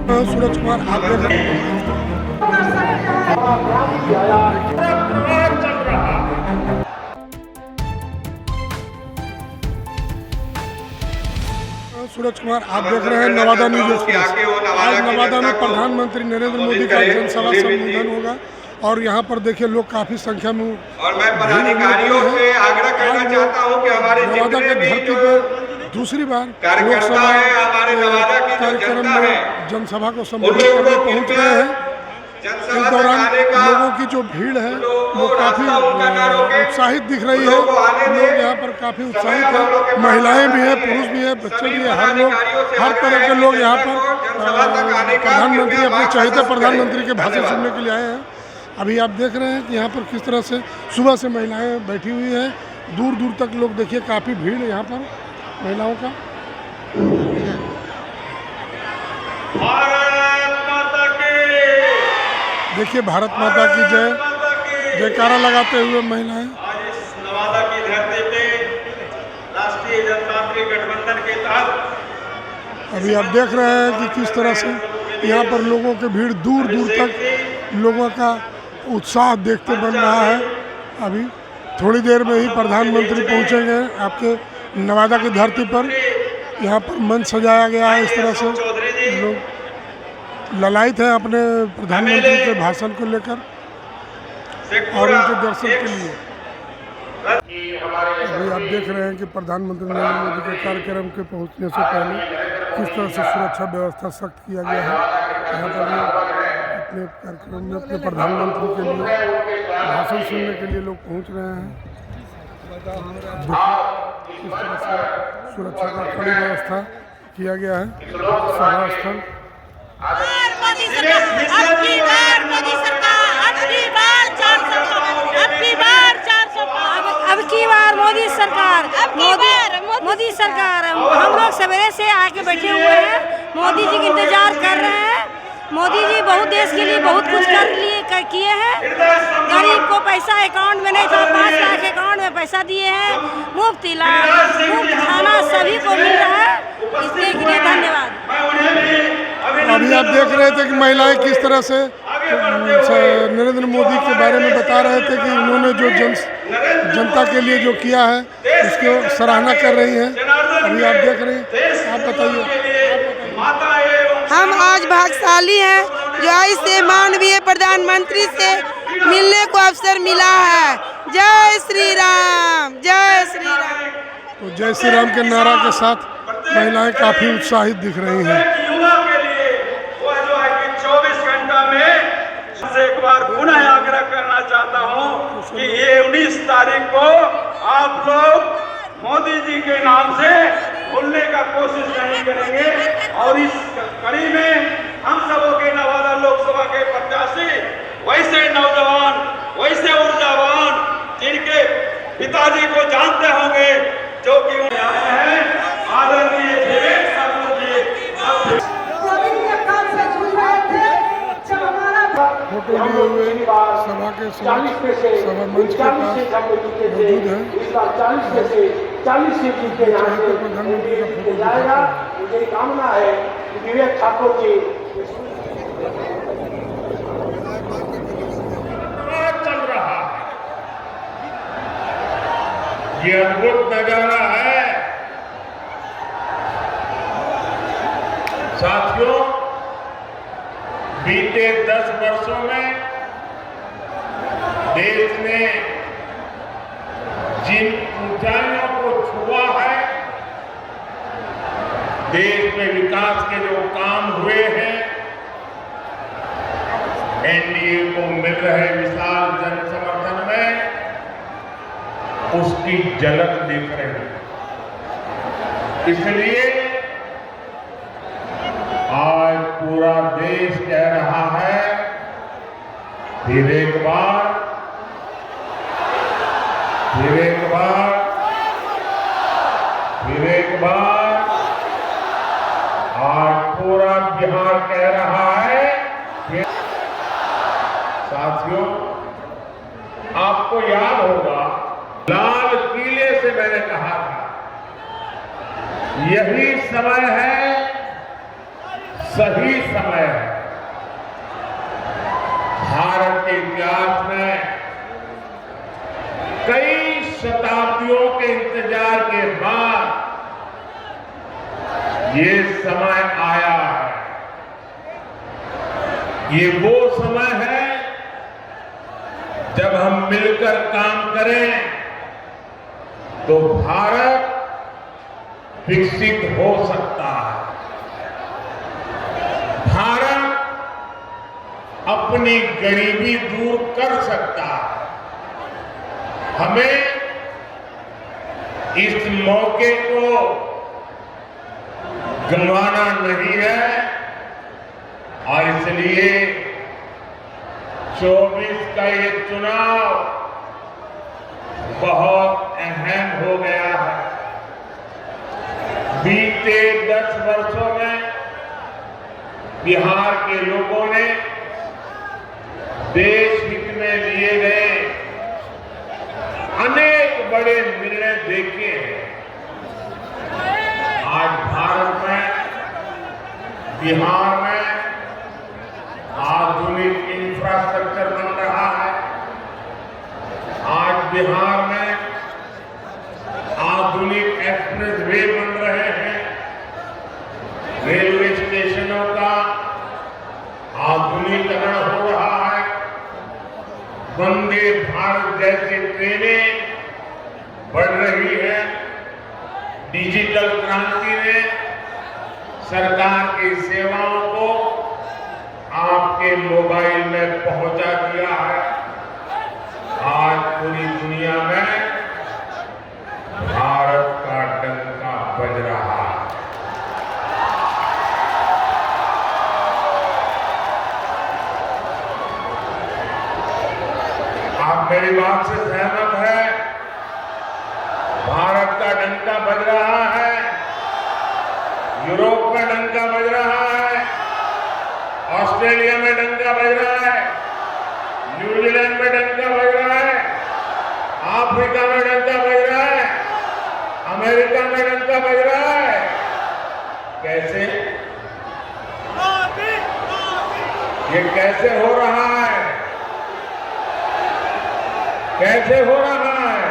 सूरज कुमार आप देख रहे हैं नवादा न्यूज एक्सप्रेस। आज नवादा में प्रधानमंत्री नरेंद्र मोदी का जनसभा संबोधन होगा और यहाँ पर देखिए लोग काफी संख्या में और मैं पदाधिकारियों से आग्रह करना चाहता हूँ कि हमारे नवादा के धरती पर दूसरी बार लोकसभा कार्यक्रम में जनसभा को संबोधित करने पहुँच रहे हैं। इस दौरान लोगों की जो भीड़ है वो काफ़ी उत्साहित दिख रही है। लोग यहाँ पर काफ़ी उत्साहित हैं, महिलाएं भी हैं, पुरुष भी हैं, बच्चे भी हैं, हर तरह के लोग यहाँ पर प्रधानमंत्री अपने चहेते प्रधानमंत्री के भाषण सुनने के लिए आए हैं। अभी आप देख रहे हैं कि यहाँ पर किस तरह से सुबह से महिलाएं बैठी हुई हैं, दूर दूर तक लोग देखिए काफ़ी भीड़ है यहाँ पर महिलाओं का। देखिए भारत माता की जय जयकारा लगाते हुए महिलाएं। आज इस नवादा की धरती पे राष्ट्रीय जनतांत्रिक गठबंधन के तहत अभी आप देख रहे हैं कि किस तरह से यहाँ पर लोगों की भीड़ दूर दूर तक लोगों का उत्साह देखते बन रहा है। अभी थोड़ी देर में ही प्रधानमंत्री पहुँचेंगे आपके नवादा की धरती पर। यहाँ पर मंच सजाया गया है, इस तरह से लोग ललायित हैं अपने प्रधानमंत्री के भाषण को लेकर और उनके दर्शन के लिए। अभी आप देख रहे हैं कि प्रधानमंत्री नरेंद्र मोदी के कार्यक्रम के पहुंचने से पहले किस तरह से सुरक्षा व्यवस्था सख्त किया गया है। यहाँ पर अपने कार्यक्रम में अपने प्रधानमंत्री के लिए भाषण सुनने के लिए लोग पहुंच रहे हैं। किस तरह से सुरक्षा का कड़ी व्यवस्था किया गया है सभा स्थल। मोदी सरकार अब की बार 400 मोदी सरकार हम लोग सवेरे से आके बैठे हुए हैं, मोदी जी का इंतजार कर रहे हैं। मोदी जी बहुत देश के लिए बहुत कुछ किए हैं। गरीब को पैसा अकाउंट में नहीं था, 5 लाख अकाउंट में पैसा दिए हैं। मुफ्त इलाज, मुफ्त खाना सभी को मिल रहा है, इसके लिए धन्यवाद। अभी आप देख रहे थे कि महिलाएं किस तरह से नरेंद्र मोदी के बारे में बता रहे थे कि उन्होंने जो जनता के लिए जो किया है उसकी सराहना कर रही हैं। अभी आप देख रहे हैं, आप बताइए। हम आज भाग्यशाली हैं जो ऐसे माननीय प्रधानमंत्री से मिलने को अवसर मिला है। जय श्री राम, जय श्री राम। तो जय श्री राम के नारा के साथ महिलाएं काफी उत्साहित दिख रही हैं। युवा के लिए वो जो है कि 24 घंटा में से एक बार पुनः आग्रह करना चाहता हूं कि ये 19 तारीख को आप लोग मोदी जी के नाम से भूलने का कोशिश नहीं करेंगे। और इस कड़ी में हम सबों के नवादा लोकसभा के प्रत्याशी वैसे नौजवान, वैसे ऊर्जावान जिनके पिताजी को जानते होंगे, जो कि आए हैं आदरणीय विवेक ठाकुर जी। फोटो लिए हुए सभा के सभा मंच के पास मौजूद है। 40 सीट जीत के यहाँ से प्रधानमंत्री का फोटो जाएगा। मुझे कामना है कि विवेक ठाकुर जी चल रहा है, ये अद्भुत नजारा है साथियों। बीते 10 वर्षों में देश ने जिन ऊंचाइयों को छुआ है, देश में विकास के जो काम हुए हैं, एनडीए को मिल रहे विशाल जन समर्थन में उसकी झलक दिख रही है। इसलिए आज पूरा देश कह रहा है, फिर एक बार आज पूरा बिहार कह रहा है। साथियों, आपको याद होगा लाल किले से मैंने कहा था, यही समय है सही समय है। भारत के इतिहास में कई शताब्दियों के इंतजार के बाद ये समय आया है। ये वो समय है जब हम मिलकर काम करें तो भारत विकसित हो सकता है। भारत अपनी गरीबी दूर कर सकता है। हमें इस मौके को गंवाना नहीं है और इसलिए 24 का ये चुनाव बहुत अहम हो गया है। बीते 10 वर्षों में बिहार के लोगों ने देश हित में लिए गए अनेक बड़े निर्णय देखे हैं। आज भारत में, बिहार में आधुनिक इंफ्रास्ट्रक्चर बन रहा है। आज बिहार में आधुनिक एक्सप्रेस वे बन रहे हैं। रेलवे स्टेशनों का आधुनिकीकरण हो रहा है। वंदे भारत जैसी ट्रेनें बढ़ रही है। डिजिटल क्रांति ने सरकार की सेवाओं को आपके मोबाइल में पहुंचा दिया है। आज पूरी दुनिया में भारत का डंका बज रहा है। आप मेरी बात से सहमत है? भारत का डंका बज रहा है। यूरोप में डंका बज रहा है। ऑस्ट्रेलिया में डंका बज रहा है। न्यूजीलैंड में डंका बज रहा है। अफ्रीका में डंका बज रहा है। अमेरिका में डंका बज रहा है। कैसे? ये कैसे हो रहा है? कैसे हो रहा है?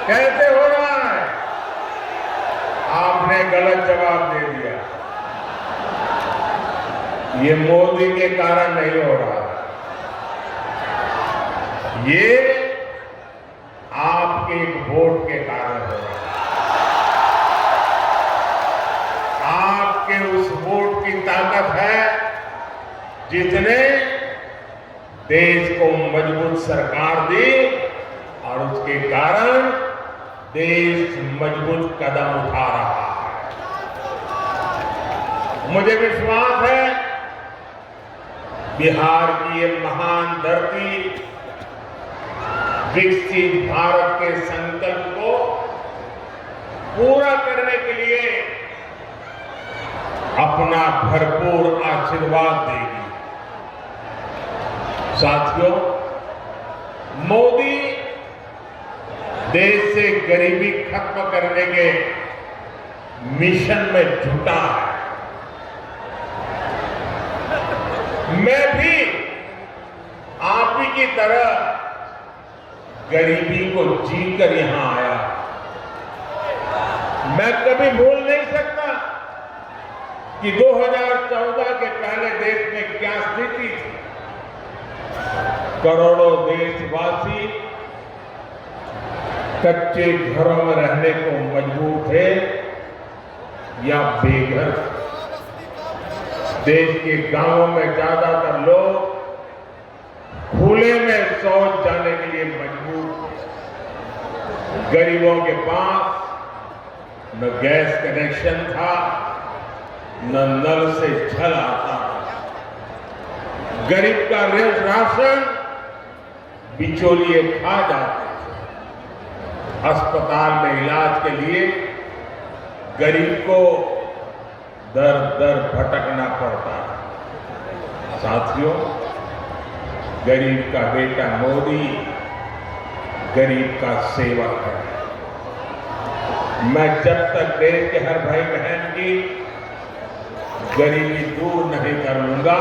कैसे हो रहा है? आपने गलत जवाब दे दिया। ये मोदी के कारण नहीं हो रहा। ये आपके एक वोट के कारण हो रहा है। आपके उस वोट की ताकत है जिसने देश को मजबूत सरकार दी और उसके कारण देश मजबूत कदम उठा रहा है। मुझे विश्वास है बिहार की ये महान धरती विकसित भारत के संकल्प को पूरा करने के लिए अपना भरपूर आशीर्वाद देगी। साथियों, मोदी देश से गरीबी खत्म करने के मिशन में जुटा है। मैं भी आप ही की तरह गरीबी को जीकर यहां आया। मैं कभी भूल नहीं सकता कि 2014 के पहले देश में क्या स्थिति थी। करोड़ों देशवासी कच्चे घरों में रहने को मजबूर थे या बेघर। देश के गांवों में ज्यादातर लोग खुले में शौच जाने के लिए मजबूर थे। गरीबों के पास न गैस कनेक्शन था, न नल से जल आता था। गरीब का राशन बिचौलिए खा जाते थे। अस्पताल में इलाज के लिए गरीब को दर दर भटकना पड़ता है। साथियों, गरीब का बेटा मोदी गरीब का सेवक है। मैं जब तक देश के हर भाई बहन की गरीबी दूर नहीं कर लूंगा,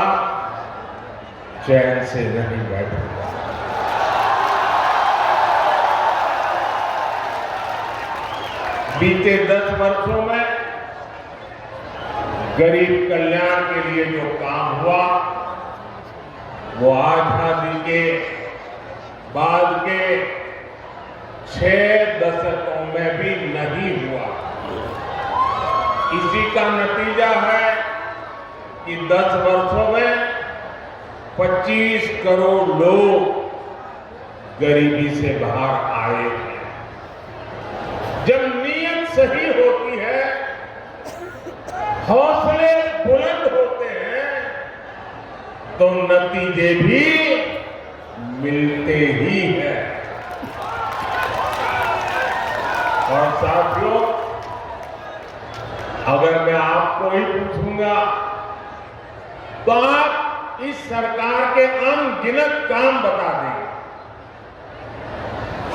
चैन से नहीं बैठूंगा। बीते 10 वर्षों में गरीब कल्याण के लिए जो काम हुआ वो आजादी के बाद के 6 दशकों में भी नहीं हुआ। इसी का नतीजा है कि 10 वर्षों में 25 करोड़ लोग गरीबी से बाहर आए हैं। जब नीयत सही होती है, हौसले बुलंद होते हैं, तो नतीजे भी मिलते ही हैं। और साथियों, अगर मैं आपको ही पूछूंगा तो आप इस सरकार के अनगिनत काम बता देंगे।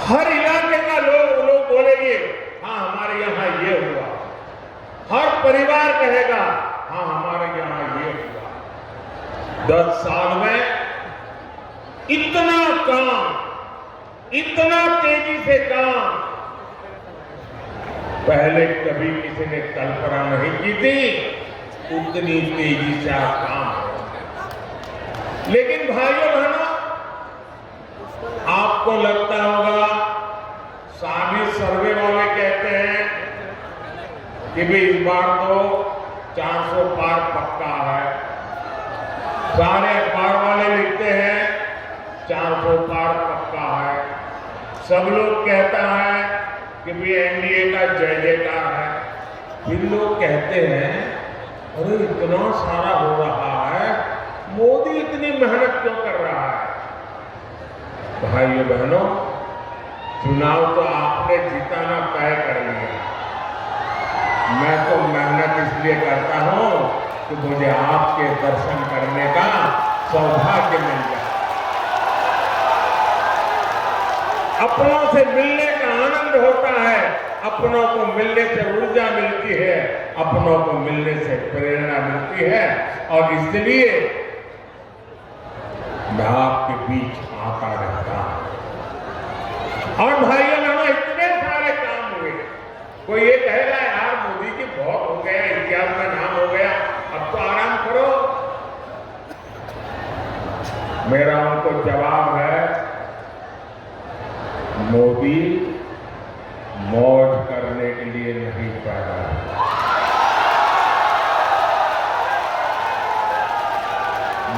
हर इलाके का लोग बोलेंगे हाँ हमारे यहाँ ये हुआ, हर परिवार कहेगा हाँ हमारे यहाँ ये हुआ। 10 साल में इतना काम, इतना तेजी से काम पहले कभी किसी ने कल्पना नहीं की थी। उतनी तेजी से आप काम करें। लेकिन भाइयों बहनों, आपको लगता होगा सभी सर्वे वाले कहते हैं कि भी इस बार तो 400 पार पक्का है। सारे अखबार वाले लिखते हैं 400 पार पक्का है। सब लोग कहता है कि भी एनडीए का जय जयकार है। फिर लोग कहते हैं अरे इतना सारा हो रहा है, मोदी इतनी मेहनत क्यों कर रहा है? भाइयों बहनों, चुनाव तो आपने जिताना तय कर लिया। मैं तो मेहनत इसलिए करता हूं कि मुझे आपके दर्शन करने का सौभाग्य मिल जाए। अपनों से मिलने का आनंद होता है, अपनों को मिलने से ऊर्जा मिलती है, अपनों को मिलने से प्रेरणा मिलती है। और इसलिए मैं आपके बीच आता रहता हूं। और भाइयों बहनों, इतने सारे काम हुए। कोई ये कहेगा यार मोदी जी बहुत हो गया, इतिहास में नाम हो गया, अब तो आराम करो। मेरा उनको जवाब है मोदी मौज करने के लिए नहीं पैदा हुआ।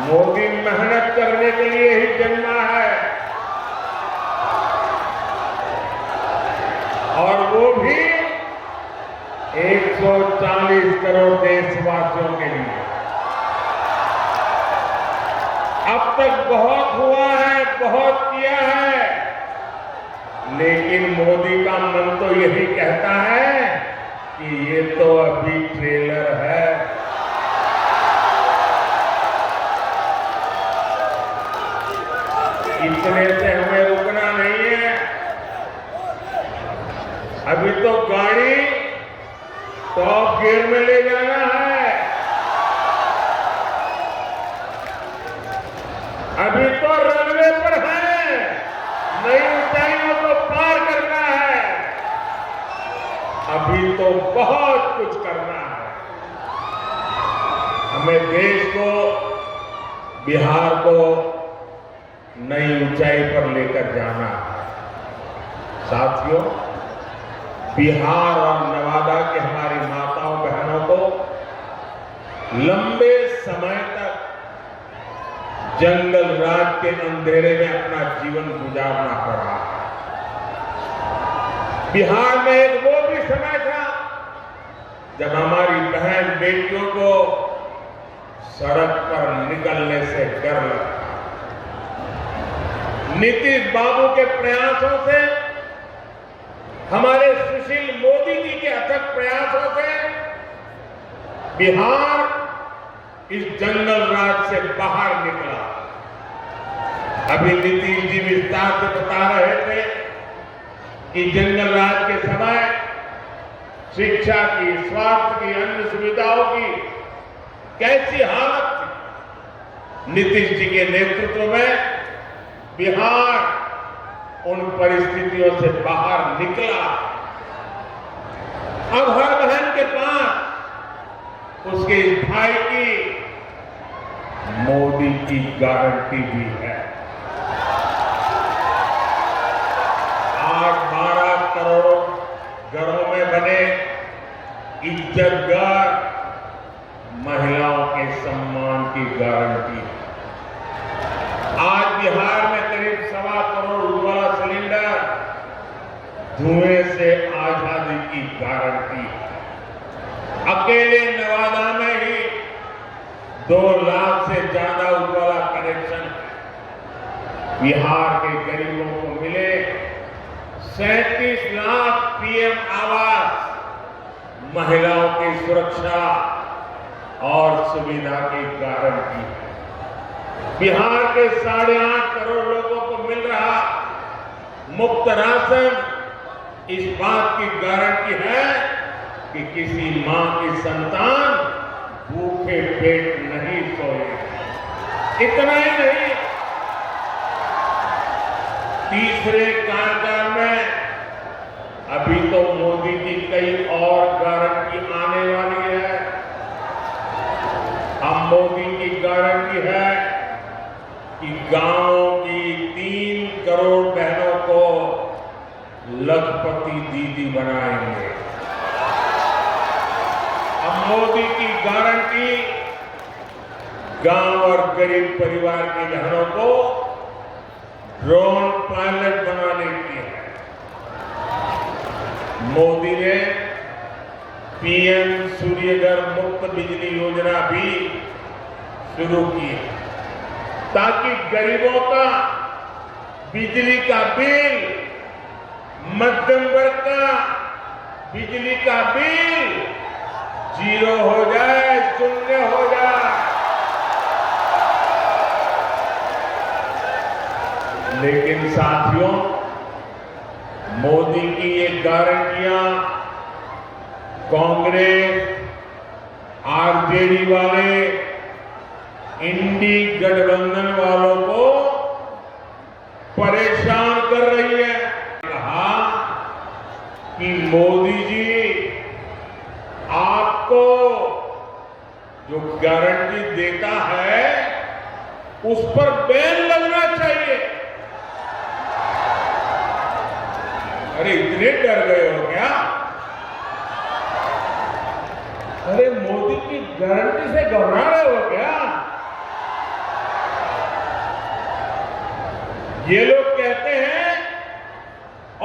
मोदी मेहनत करने के लिए ही जन्मा है, और वो भी 140 करोड़ देशवासियों के लिए। अब तक बहुत हुआ है, बहुत किया है, लेकिन मोदी का मन तो यही कहता है कि ये तो अभी ट्रेलर है। इतने से हमें रुकना नहीं है। अभी तो गाड़ी टॉप गियर में ले जाना है। अभी तो रनवे पर है, नई ऊंचाइयों को पार करना है। अभी तो बहुत कुछ करना है। हमें देश को, बिहार को नई ऊंचाई पर लेकर जाना है। साथियों, बिहार और नवादा के हमारी माताओं बहनों को लंबे समय तक जंगल राज के अंधेरे में अपना जीवन गुजारना पड़ा। बिहार में एक वो भी समय था जब हमारी बहन बेटियों को सड़क पर निकलने से डर लगता। नीतीश बाबू के प्रयासों से, हमारे सुशील मोदी जी के अथक प्रयासों से बिहार इस जंगल राज से बाहर निकला। अभी नीतीश जी विस्तार से बता रहे थे कि जंगल राज के समय शिक्षा की, स्वास्थ्य की, अन्य सुविधाओं की कैसी हालत थी। नीतीश जी के नेतृत्व में बिहार उन परिस्थितियों से बाहर निकला। अब हर बहन के पास उसके इस भाई की मोदी की गारंटी भी है। आज 12 करोड़ घरों में बने इज्जतगार महिलाओं के सम्मान की गारंटी है। आज बिहार में करीब 1.25 करोड़ उज्ज्वला सिलेंडर धुएं से आजादी की गारंटी है। अकेले नवादा में ही 2 लाख से ज्यादा उज्ज्वला कनेक्शन बिहार के गरीबों को मिले। 37 लाख पीएम आवास महिलाओं की सुरक्षा और सुविधा की गारंटी है। बिहार के 8.5 करोड़ लोगों को मिल रहा मुफ्त राशन इस बात की गारंटी है कि किसी मां की संतान भूखे पेट नहीं सोए। इतना ही नहीं, तीसरे कार्यकाल में अभी तो मोदी की कई और गारंटी आने वाली है। अब मोदी की गारंटी है कि गांवों की 3 करोड़ बहनों को लखपति दीदी बनाएंगे। अब मोदी की गारंटी गांव और गरीब परिवार की बहनों को ड्रोन पायलट बनाने की है। मोदी ने पीएम सूर्यघर मुफ्त बिजली योजना भी शुरू की है ताकि गरीबों का बिजली का बिल, मध्यम वर्ग का बिजली का बिल 0 हो जाए, 0 हो जाए। लेकिन साथियों, मोदी की ये गारंटियां कांग्रेस, आरजेडी वाले, इंडी गठबंधन वालों को परेशान कर रही है। कहा कि मोदी जी आपको जो गारंटी देता है उस पर बैन लगना चाहिए। अरे इतने डर गए हो क्या? अरे मोदी की गारंटी से घबरा रहे हो क्या? ये लोग कहते हैं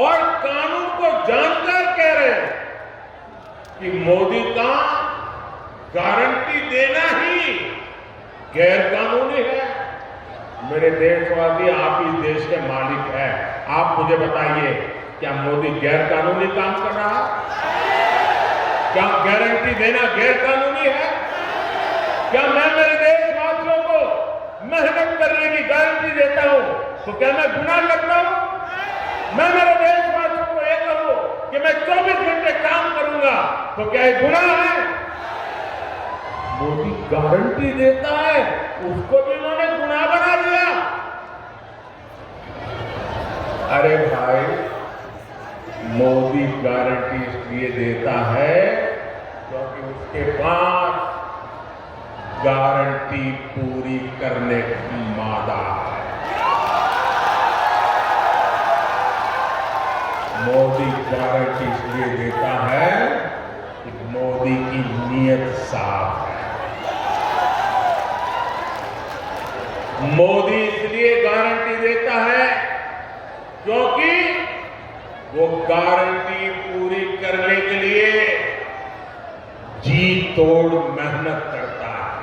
और कानून को जानकर कह रहे हैं कि मोदी का गारंटी देना ही गैर कानूनी है। मेरे देशवासी, आप इस देश के मालिक हैं। आप मुझे बताइए, क्या मोदी गैर कानूनी काम कर रहा है? क्या गारंटी देना गैर कानूनी है? क्या मैं मेरे देशवासियों को मेहनत करने की गारंटी देता हूं तो क्या मैं गुनाह करता हूं? मैं मेरे देशवासियों को यह कहूं कि मैं 24 घंटे काम करूंगा तो क्या ये गुनाह है? मोदी गारंटी देता है, उसको भी उन्होंने गुनाह बना दिया। अरे भाई, मोदी गारंटी इसलिए देता है क्योंकि उसके पास गारंटी पूरी करने की मादा है। मोदी गारंटी इसलिए देता है कि मोदी की नीयत साफ है। मोदी इसलिए गारंटी देता है क्योंकि वो गारंटी पूरी करने के लिए जी तोड़ मेहनत करता है।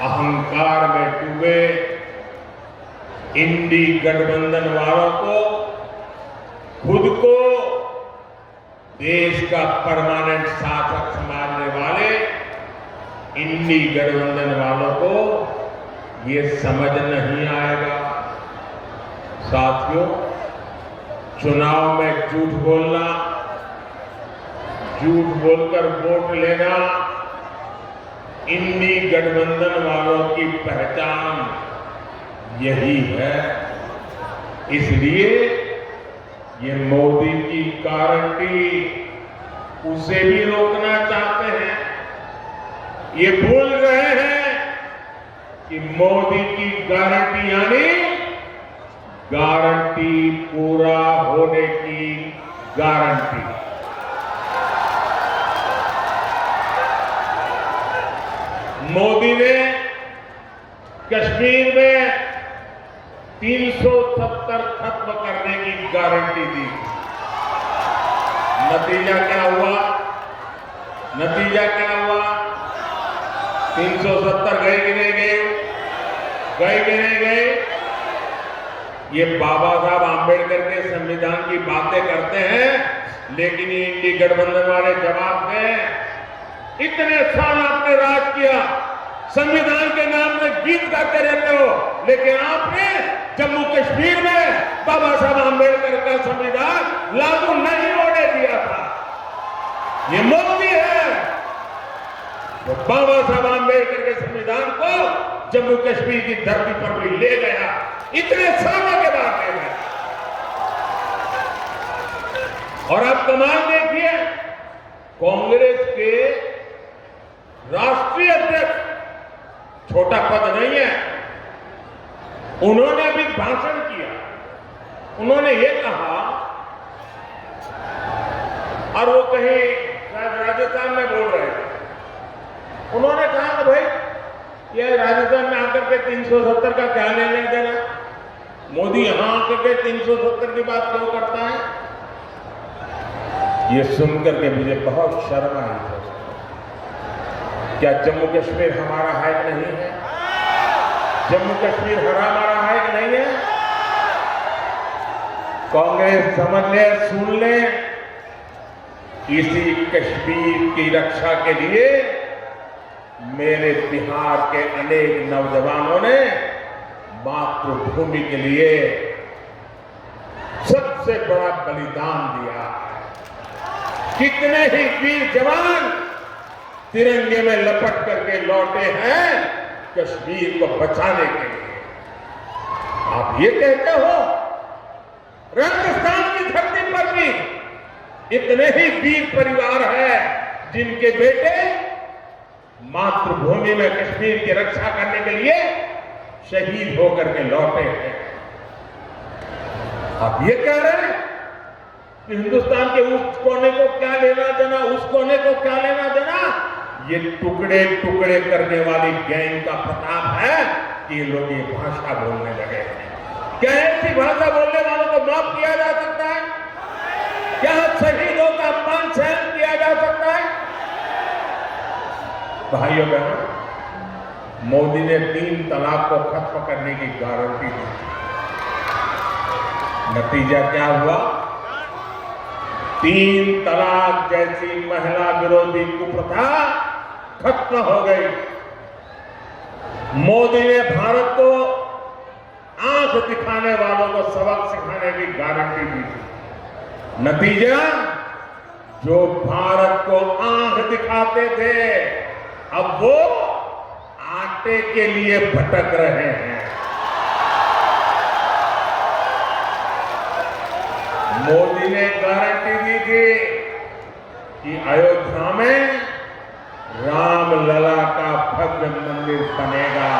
अहंकार में डूबे इंडी गठबंधन वालों को खुद को देश का परमानेंट शासक समझने वाले इंडी गठबंधन वालों को ये समझ नहीं आएगा। साथियों, चुनाव में झूठ बोलना, झूठ बोलकर वोट लेना इंडी गठबंधन वालों की पहचान यही है। इसलिए ये मोदी की गारंटी उसे भी रोकना चाहते हैं। ये भूल रहे हैं कि मोदी की गारंटी यानी गारंटी पूरा होने की गारंटी। मोदी ने कश्मीर में 370 खत्म करने की गारंटी दी। नतीजा क्या हुआ? नतीजा क्या हुआ? 370 गए कि नहीं गए? गए कि नहीं गए? ये बाबा साहब आंबेडकर के संविधान की बातें करते हैं, लेकिन ये इंडी गठबंधन वाले जवाब दें, इतने साल आपने राज किया, संविधान के नाम में गीत गाते रहते हो, लेकिन आपने जम्मू कश्मीर में बाबा साहब आंबेडकर का संविधान लागू नहीं होने दिया था। ये मोदी है जो बाबा साहब आंबेडकर के संविधान को जम्मू कश्मीर की धरती पर भी ले गया, इतने सालों के बाद ले गया। और अब कमाल देखिए, कांग्रेस के राष्ट्रीय अध्यक्ष, छोटा पद नहीं है, उन्होंने अभी भाषण किया। उन्होंने ये कहा, और वो कहीं राजस्थान में बोल रहे थे, उन्होंने कहा कि भाई ये राजस्थान में आकर के 370 का क्या लेने देना, मोदी यहां आकर के 370 की बात क्यों करता है। ये सुनकर के मुझे बहुत शर्म आई। क्या जम्मू कश्मीर हमारा है कि नहीं है? जम्मू कश्मीर हमारा है कि नहीं है? कांग्रेस समझ ले, सुन ले, इसी कश्मीर की रक्षा के लिए मेरे बिहार के अनेक नौजवानों ने मातृभूमि के लिए सबसे बड़ा बलिदान दिया। कितने ही वीर जवान तिरंगे में लपट करके लौटे हैं कश्मीर को बचाने के लिए। आप ये कहते हो, राजस्थान की धरती पर भी इतने ही वीर परिवार हैं जिनके बेटे मातृभूमि में कश्मीर की रक्षा करने के लिए शहीद होकर के लौटे हैं। आप ये कह रहे हैं कि हिंदुस्तान के उस कोने को क्या लेना देना, उस कोने को क्या लेना देना। ये टुकड़े टुकड़े करने वाली गैंग का प्रताप है कि ये लोग ये भाषा बोलने लगे हैं। क्या ऐसी भाषा बोलने वालों को माफ किया जा सकता है? क्या शहीदों का अपमान सहन किया जा सकता है? भाइयों बहनों, मोदी ने 3 तलाक को खत्म करने की गारंटी दी। नतीजा क्या हुआ? 3 तलाक जैसी महिला विरोधी कुप्रथा खत्म हो गई। मोदी ने भारत को आंख दिखाने वालों को सबक सिखाने की गारंटी दी थी। नतीजा, जो भारत को आंख दिखाते थे अब वो आटे के लिए भटक रहे हैं। मोदी ने गारंटी दी थी कि अयोध्या में रामलला का भव्य मंदिर बनेगा।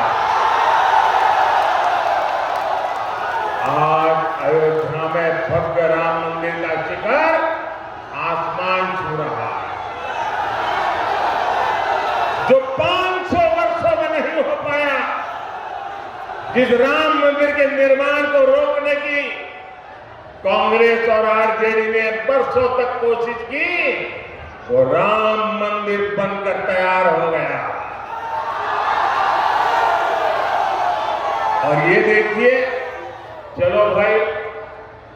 आज अयोध्या में भव्य राम मंदिर का शिखर आसमान छू रहा है, जो 500 वर्षों में नहीं हो पाया। जिस राम मंदिर के निर्माण को रोकने की कांग्रेस और आरजेडी ने बरसों तक कोशिश की, वो राम मंदिर बनकर तैयार हो गया। और ये देखिए, चलो भाई,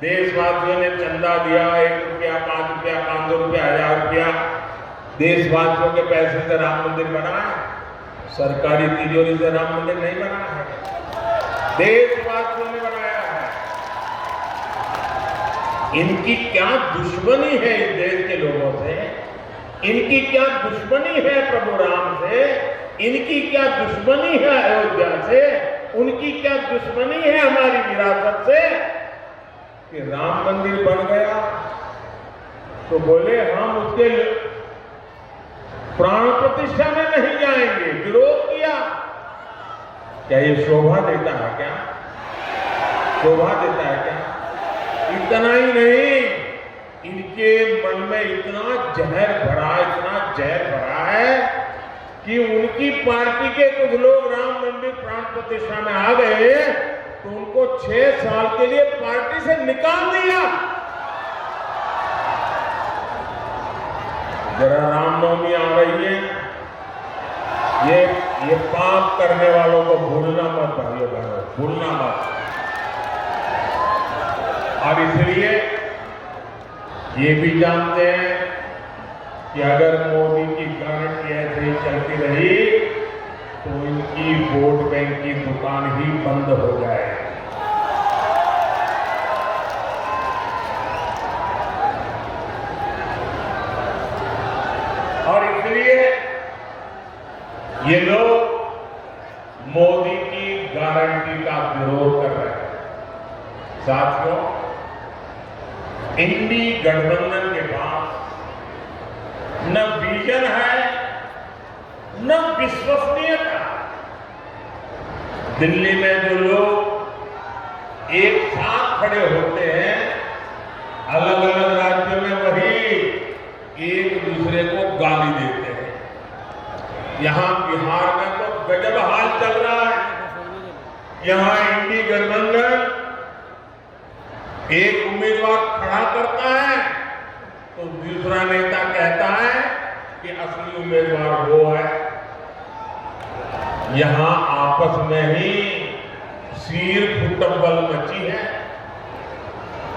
देशवासियों ने चंदा दिया, 1 रुपया, 5 रुपया, 500 रुपया, 1000 रुपया, देशवासियों के पैसे से राम मंदिर बना है। सरकारी तिजोरी से राम मंदिर नहीं बना है, देशवासियों ने बनाया है। इनकी क्या दुश्मनी है इस देश के लोगों से, इनकी क्या दुश्मनी है प्रभु राम से इनकी क्या दुश्मनी है अयोध्या से, उनकी क्या दुश्मनी है हमारी विरासत से कि राम मंदिर बन गया तो बोले हम उसके प्राण प्रतिष्ठा में नहीं जाएंगे, विरोध किया। क्या ये शोभा देता है क्या? शोभा देता है क्या? इतना ही नहीं, इनके मन में इतना जहर भरा है कि उनकी पार्टी के कुछ लोग राम मंदिर प्राण प्रतिष्ठा में आ गए तो उनको 6 साल के लिए पार्टी से निकाल दिया। जरा रामनवमी आ रही है, ये पाप करने वालों को भूलना मत भाइयों बहनों, भूलना मत। और इसलिए ये भी जानते हैं कि अगर मोदी की गारंटी ऐसे ही चलती रही तो इनकी वोट बैंक की दुकान ही बंद हो जाए। और इसलिए ये लोग मोदी की गारंटी का विरोध कर रहे हैं। साथियों, इंडी गठबंधन के पास न विजन है न विश्वसनीयता। दिल्ली में जो लोग एक साथ खड़े होते हैं, अलग अलग राज्यों में वही एक दूसरे को गाली देते हैं। यहां बिहार में तो गजब हाल चल रहा है। यहां इंडी गठबंधन एक उम्मीदवार खड़ा करता है तो दूसरा नेता कहता है कि असली उम्मीदवार वो है। यहां आपस में ही सिर फुटबल मची है।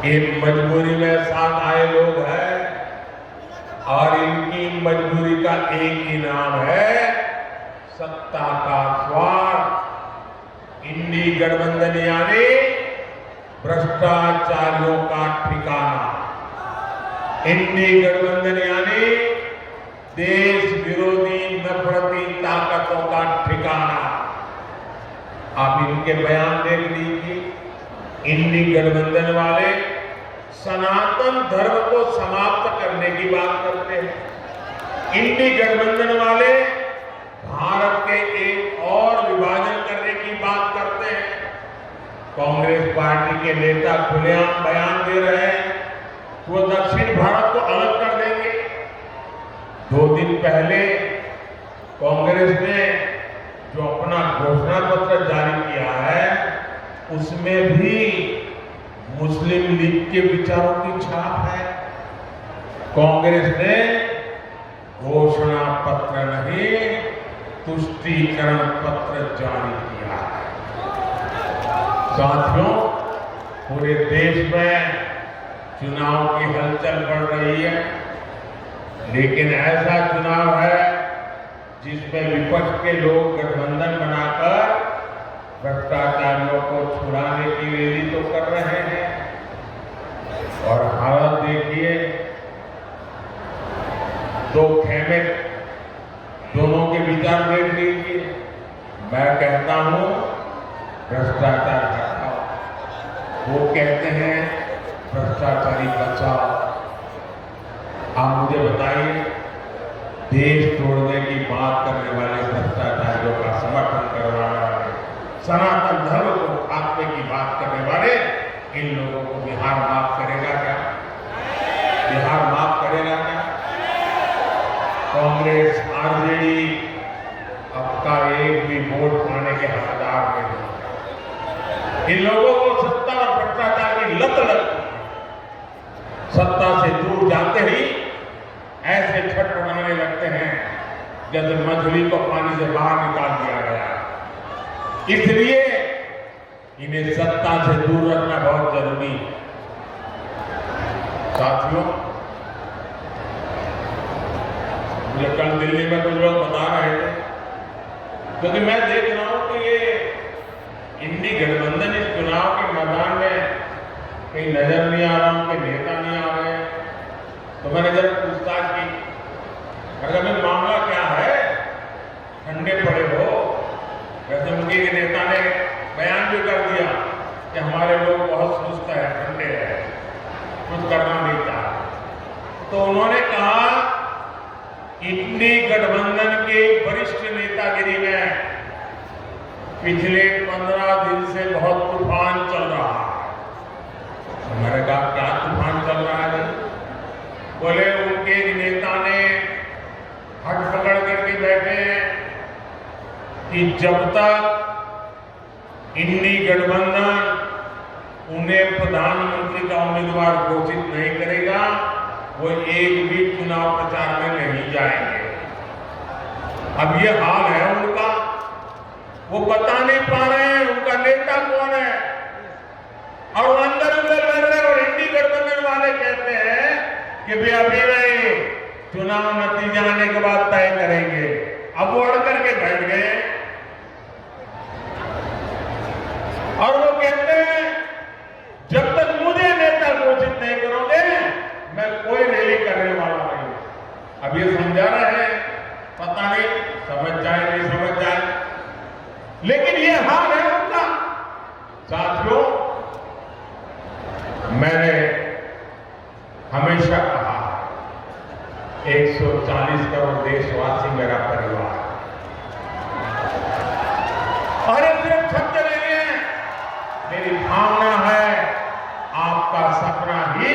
एक मजबूरी में साथ आए लोग हैं और इनकी मजबूरी का एक ही नाम है सत्ता का स्वार्थ। इंडी गठबंधन यानी भ्रष्टाचारियों का ठिकाना। इंडी गठबंधन यानी देश विरोधी नफरती ताकतों का ठिकाना। आप इनके बयान देख लीजिए। इंडी गठबंधन वाले सनातन धर्म को समाप्त करने की बात करते हैं। इंडी गठबंधन वाले भारत के एक और विभाजन करने की बात करते हैं। कांग्रेस पार्टी के नेता खुलेआम बयान दे रहे हैं वो दक्षिण भारत को अलग कर देंगे। 2 दिन पहले कांग्रेस ने जो अपना घोषणा पत्र जारी किया है उसमें भी मुस्लिम लीग के विचारों की छाप है। कांग्रेस ने घोषणा पत्र नहीं, तुष्टीकरण पत्र जारी किया है। साथियों, पूरे देश में चुनाव की हलचल बढ़ रही है, लेकिन ऐसा चुनाव है जिसमें विपक्ष के लोग गठबंधन बनाकर भ्रष्टाचारियों को छुड़ाने की रैली तो कर रहे हैं। और हालत देखिए, 2 खेमे, दोनों के विचार देख लीजिए। मैं कहता हूं भ्रष्टाचार हटाओ, वो कहते हैं भ्रष्टाचारी बचाओ। आप मुझे बताइए, देश तोड़ने की बात करने वाले भ्रष्टाचारियों का समर्थन करने वाले, सनातन धर्म को खात्मे की बात करने वाले इन लोगों को बिहार माफ करेगा क्या? बिहार माफ करेगा क्या? कांग्रेस आरजेडी आपका एक भी वोट पाने के हकदार नहीं। इन लोगों को सत्ता और भ्रष्टाचार की लत लगती है। सत्ता से दूर जाते ही ऐसे छटपटाने लगते हैं जैसे मछली को पानी से बाहर निकाल दिया गया। इसलिए इन्हें सत्ता से दूर रखना बहुत जरूरी है। साथियों, मुझे कल दिल्ली में कुछ लोग बता रहे थे, क्योंकि मैं देख रहा हूं कि ये इंडी गठबंधन इस चुनाव के मैदान में कहीं नजर नहीं आ रहा, उनके नेता नहीं आ रहे हैं। तो मैंने जब पूछताछ की, अगर मामला क्या है, ठंडे पड़े कि हमारे लोग बहुत सुस्त है, ठंडे हैं, कुछ करना नहीं चाहते। तो उन्होंने कहा इंडी गठबंधन के वरिष्ठ नेतागिरी में पिछले 15 दिन से बहुत तूफान चल रहा है। मैंने कहा क्या तूफान चल रहा है? बोले उनके एक नेता ने हट पकड़ करके बैठे हैं कि जब तक इंडी गठबंधन उन्हें प्रधानमंत्री का उम्मीदवार घोषित नहीं करेगा, वो एक भी चुनाव प्रचार में नहीं जाएंगे। अब ये हाल है उनका, वो बता नहीं पा रहे हैं उनका नेता कौन है, और वो अंदर लड़ रहे हैं। और इंडी गठबंधन वाले कहते हैं कि भाई अभी नहीं, चुनाव नतीजा आने के बाद तय करेंगे। अब वो अड़ करके बैठ गए और वो कहते हैं जब तक मुझे नेता घोषित नहीं करोगे मैं कोई रैली करने वाला नहीं। अब ये समझा रहे हैं, पता नहीं समझ जाए नहीं समझ जाए, लेकिन ये हाल है उनका। साथियों, मैंने हमेशा कहा 140 करोड़ देशवासी मेरा परिवार, और ये सिर्फ शब्द नहीं है, मेरी भावना है, आपका सपना ही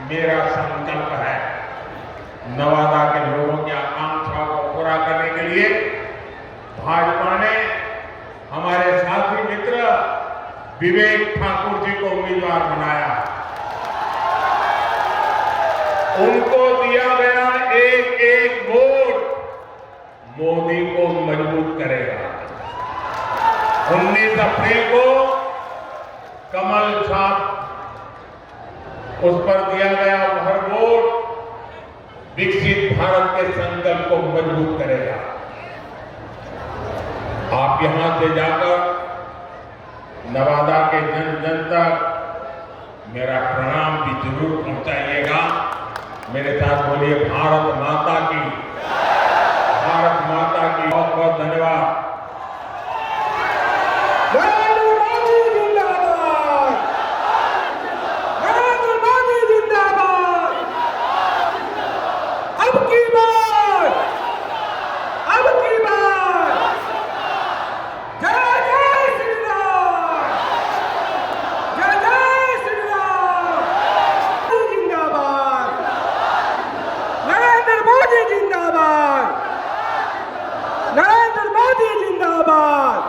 मेरा संकल्प है। नवादा के लोगों की आकांक्षाओं को पूरा करने के लिए भाजपा ने हमारे साथी मित्र विवेक ठाकुर जी को उम्मीदवार बनाया। उनको दिया गया एक एक वोट मोदी को मजबूत करेगा। 19 अप्रैल को कमल छाप उस पर दिया गया हर वोट विकसित भारत के संकल्प को मजबूत करेगा। आप यहां से जाकर नवादा के जन जन तक मेरा प्रणाम भी जरूर पहुंचाइएगा। मेरे साथ बोलिए भारत माता की, भारत माता की। बहुत बहुत धन्यवाद। नरेंद्र मोदी जिंदाबाद,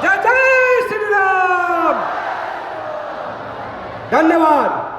जय जय श्री राम। धन्यवाद।